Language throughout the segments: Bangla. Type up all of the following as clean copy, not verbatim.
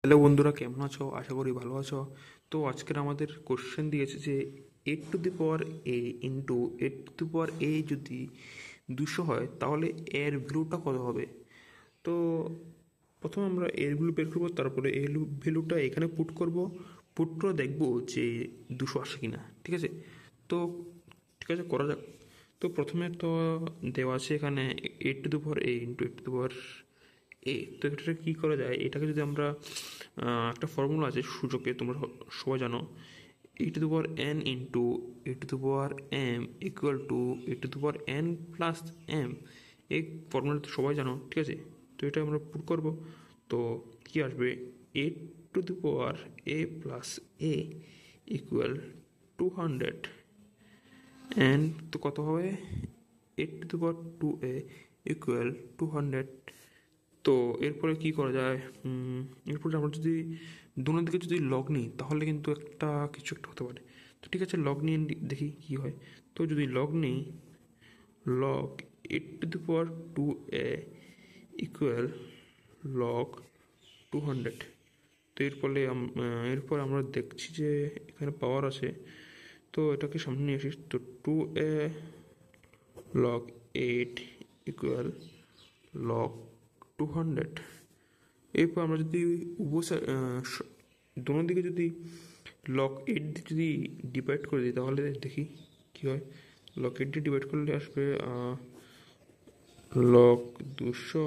হ্যালো বন্ধুরা, কেমন আছো? আশা করি ভালো আছো। তো আজকের আমাদের কোশ্চেন দিয়েছে যে eight to the power a into eight to the power a যদি 200 হয় তাহলে এর ভ্যালুটা কত হবে। তো প্রথমে আমরা এর ভ্যালু বের করবো, তারপরে এর ভ্যালুটা এখানে পুট করব। পুট করে দেখবো যে 200 আসে কিনা। ঠিক আছে, তো ঠিক আছে, করা যাক। তো প্রথমে তো দেওয়া আছে এখানে eight to the power a into eight to the power a. তো এটা কী করা যায়, এটাকে যদি আমরা একটা ফর্মুলা আছে সূচকে, তোমরা সবাই জানো, e to the power n into e to the power m equal to e to the power n plus m। এই ফর্মুলা তো সবাই জানো, ঠিক আছে। তো এটা আমরা পুট করব। তো কি আসবে, a to the power a plus a equal 200 and তো কত হবে, eight to the power 2a equal 200। তো এরপরে কি করা যায়, এরপরে আমরা যদি দুনো দিকে যদি লগ নিই তাহলে কিন্তু কিছু একটা হতে পারে। তো ঠিক আছে, লগ নিয়ে দেখি কি হয়। তো যদি লগ নিই, log eight to the power 2a equal log 200। তো এরপর আমরা দেখছি যে এখানে পাওয়ার আছে, তো এটাকে সামনে নিয়ে আসি। তো 2a লগ 8 ইকুয়াল লগ 200। এরপর আমরা যদি দোনো দিকে যদি লগ 8 দিয়ে যদি ডিভাইড করে দিই তাহলে দেখি কি হয়। লগ 8 দিয়ে ডিভাইড করলে আসবে লগ 200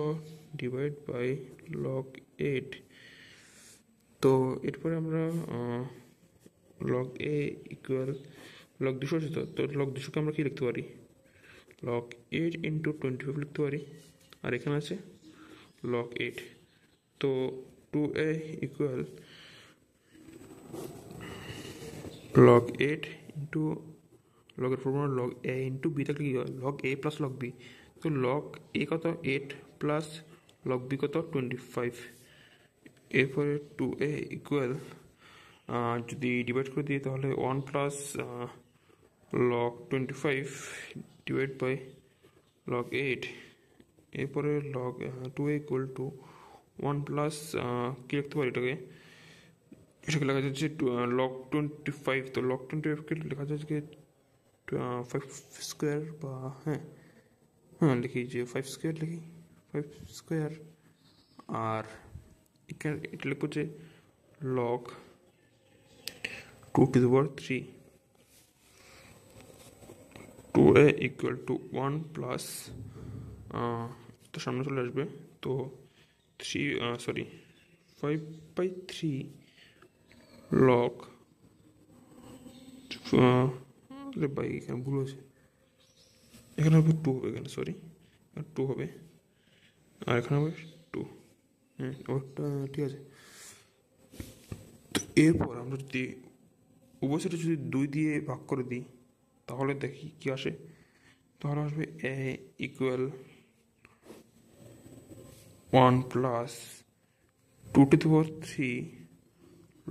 ডিভাইড বাই লগ 8। তো এরপরে আমরা লগ এ ইকুয়াল লগ 200 আছে। তো লগ 200কে আমরা কি লিখতে পারি, লগ 8 ইন্টু 25 লিখতে পারি। আর এখানে আছে লগ 8। তো 2a ইকুয়াল লগ 8 ইন্টু লগের formula log a into b থাকলে কী হয়, log a plus log b. তো লগ এ কত 8 প্লাস লগ বি কত 25। এরপরে 2a ইকুয়াল যদি ডিভাইড করে দিই তাহলে 1 plus log 25 divide by log 8। এরপরে log 2a equal to 1 plus কী লিখতে পারি এটাকে লেখা যাচ্ছে লগ 25। তো লগ 25কে লেখা যাচ্ছে 5 স্কোয়ার, বা হ্যাঁ হ্যাঁ লিখি যে 5 স্কোয়ার, লিখি 5 স্কোয়ার। আর এখানে এটা লিখবো যে log 2 to the power 3। 2a equal to 1 plus, তো সামনে চলে আসবে। তো 5/3 লগ ভাই এখানে ভুল হয়েছে, এখানে হবে 2 হবে, এখানে সরি 2 হবে, আর এখানে হবে 2। হ্যাঁ ওটা ঠিক আছে। তো এরপর আমরা যদি উভয় সাইডে যদি 2 দিয়ে ভাগ করে দিই তাহলে দেখি কি আসে। তাহলে আসবে a equal 1 plus 2 to the power 3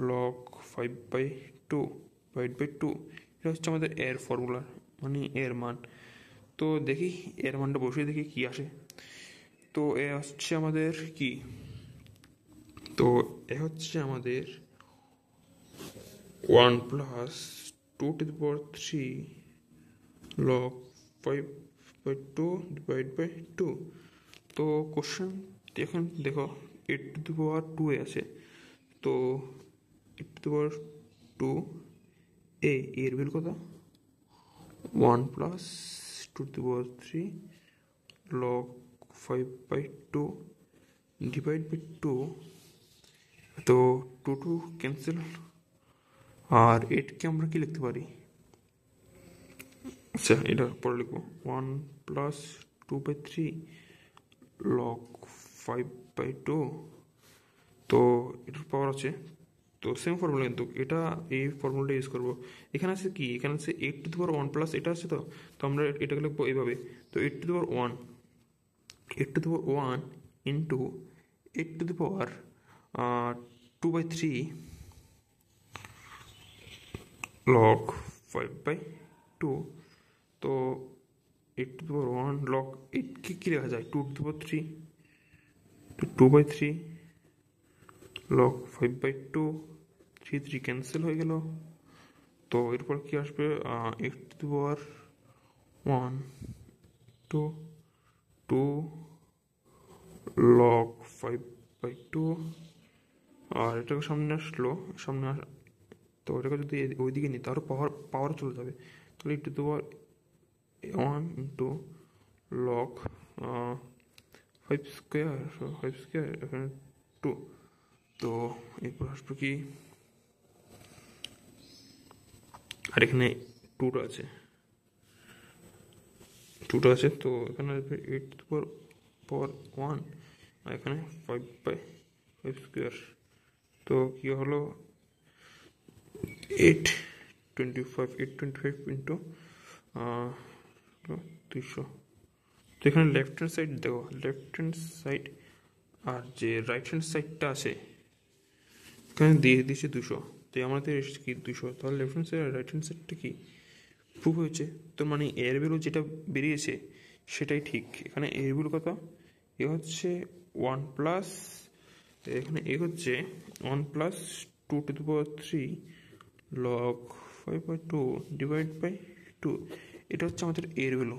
log 5/2 divide by 2। এটা হচ্ছে আমাদের এর ফর্মুলা, মানে এর মান। তো দেখি এর মানটা বসিয়ে দেখি কি আসে। তো এ হচ্ছে আমাদের কি, তো এ হচ্ছে আমাদের 1 plus 2 to the power 3 log 5/2 divide by 2। তো কোশ্চেন এখন দেখো, 8 টু দি পাওয়ার 2 এ আছে। তো 8 টু দি পাওয়ার 2 এর ভ্যালু কত, 1 plus 2 to the power 3 log 5/2 divide by 2। তো 2 ক্যান্সেল, আর 8কে আমরা কি লিখতে পারি, আচ্ছা এটা পরে লিখবো, 1 প্লাস 2/3 লগ 5/2। তো এটার পাওয়ার আছে, তো সেম ফর্মুলা, কিন্তু এটা এই ফর্মুলাটা ইউজ করবো। এখানে আছে কি, এখানে আছে 8 টু দি পাওয়ার 1 প্লাস এটা আছে। তো আমরা এটাকে লিখবো এইভাবে। তো 8 two the power 1, 8 two the power 1 into 8 two the power 2/3 log 5/2। তো 8 টু দি পাওয়ার 1 লগ 8 কি লেখা যায়, 2 টু দি পাওয়ার 3, তো 2/3 লগ 5/2, 3 ক্যান্সেল হয়ে গেল। তো এরপর কি আসবে, x to the power 1 to 2 log 5/2, আর এটাকে সামনে আসলো, তো এটাকে যদি ওইদিকে নিই তাহলে পাওয়ার চলে যাবে। তাহলে একটু তো 1 ইন্টু লগ 5 স্কোয়ার এখানে 2। তো এরপর আসবে কি, আর এখানে টুটা আছে, তো এখানে আসবে 8 to the power 1, আর এখানে 5/5 স্কোয়ার। তো কি হলো, 825 ইন্টু 200। তো এখানে লেফট হ্যান্ড সাইড দেখো, লেফট হ্যান্ড সাইড আর যে রাইট হ্যান্ড সাইডটা আছে এখানে দিয়ে দিচ্ছে 200। তো আমাদের এসেছে কি 200, তাহলে লেফট হ্যান্ড সাইড আর রাইট হ্যান্ড সাইডটা কি প্রুভ হয়েছে। তো মানে এর ভ্যালু যেটা বেরিয়েছে সেটাই ঠিক। এখানে এর ভ্যালু কত, এ হচ্ছে 1 প্লাস, এখানে এ হচ্ছে 1 plus 2 to the power 3 log 5/2 divide by 2। এটা হচ্ছে আমাদের এর ভ্যালু।